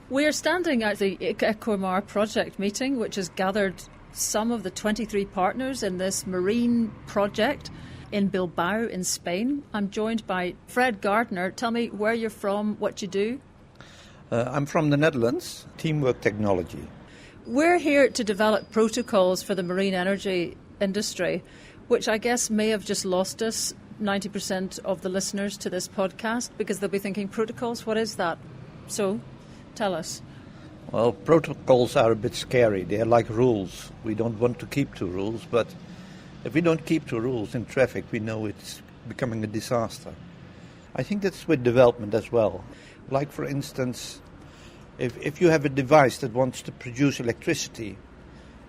We're standing at the Ecomar project meeting, which has gathered some of the 23 partners in this marine project in Bilbao in Spain. I'm joined by Fred Gardner. Tell me where you're from, what you do. I'm from the Netherlands, Teamwork Technology. We're here to develop protocols for the marine energy industry, which I guess may have just lost us 90% of the listeners to this podcast because they'll be thinking, protocols, what is that? So, tell us. Well, protocols are a bit scary. They're like rules. We don't want to keep to rules, but if we don't keep to rules in traffic, we know it's becoming a disaster. I think that's with development as well. Like, for instance, if you have a device that wants to produce electricity,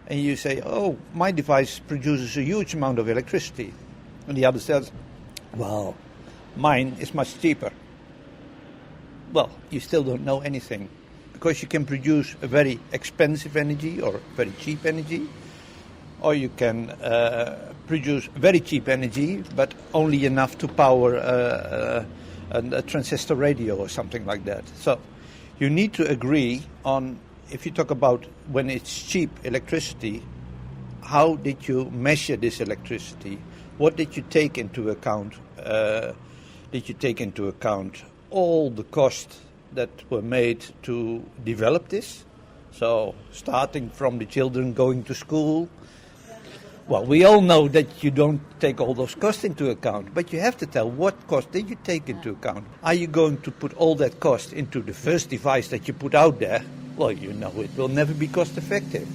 and you say, oh, my device produces a huge amount of electricity, and the other says, well, mine is much cheaper. Well, you still don't know anything, because you can produce a very expensive energy or very cheap energy, or you can produce very cheap energy, but only enough to power a transistor radio or something like that. So you need to agree on, if you talk about when it's cheap electricity, how did you measure this electricity? What did you take into account? Did you take into account all the costs that were made to develop this? So starting from the children going to school. Well, we all know that you don't take all those costs into account, but you have to tell what cost did you take into account. Are you going to put all that cost into the first device that you put out there? Well, you know it will never be cost effective.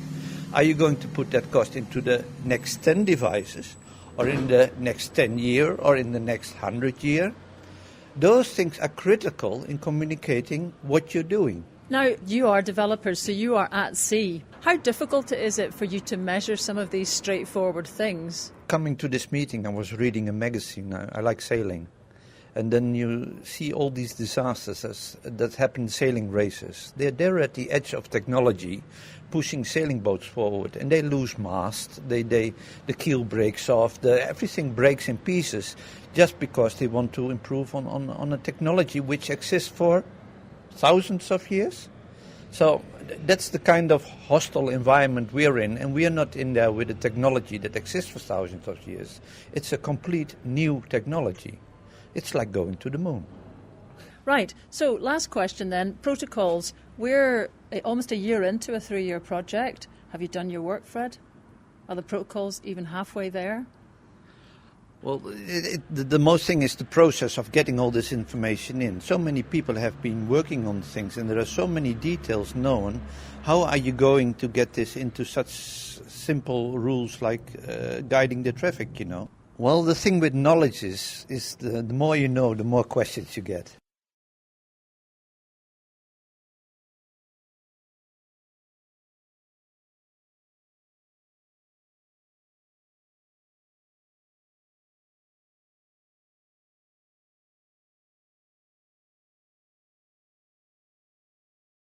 Are you going to put that cost into the next 10 devices, or in the next 10 year, or in the next 100 year? Those things are critical in communicating what you're doing. Now, you are developers, so you are at sea. How difficult is it for you to measure some of these straightforward things? Coming to this meeting, I was reading a magazine. I like sailing. And then you see all these disasters that happen in sailing races. They're at the edge of technology, pushing sailing boats forward, and they lose mast. The keel breaks off. Everything breaks in pieces just because they want to improve on a technology which exists for thousands of years. So that's the kind of hostile environment we're in, and we are not in there with a technology that exists for thousands of years. It's a complete new technology. It's like going to the moon. Right. So last question then, protocols. We're almost a year into a 3-year project. Have you done your work, Fred? Are the protocols even halfway there? Well, the most thing is the process of getting all this information in. So many people have been working on things, and there are so many details known. How are you going to get this into such simple rules like guiding the traffic, you know? Well, the thing with knowledge is the more you know, the more questions you get.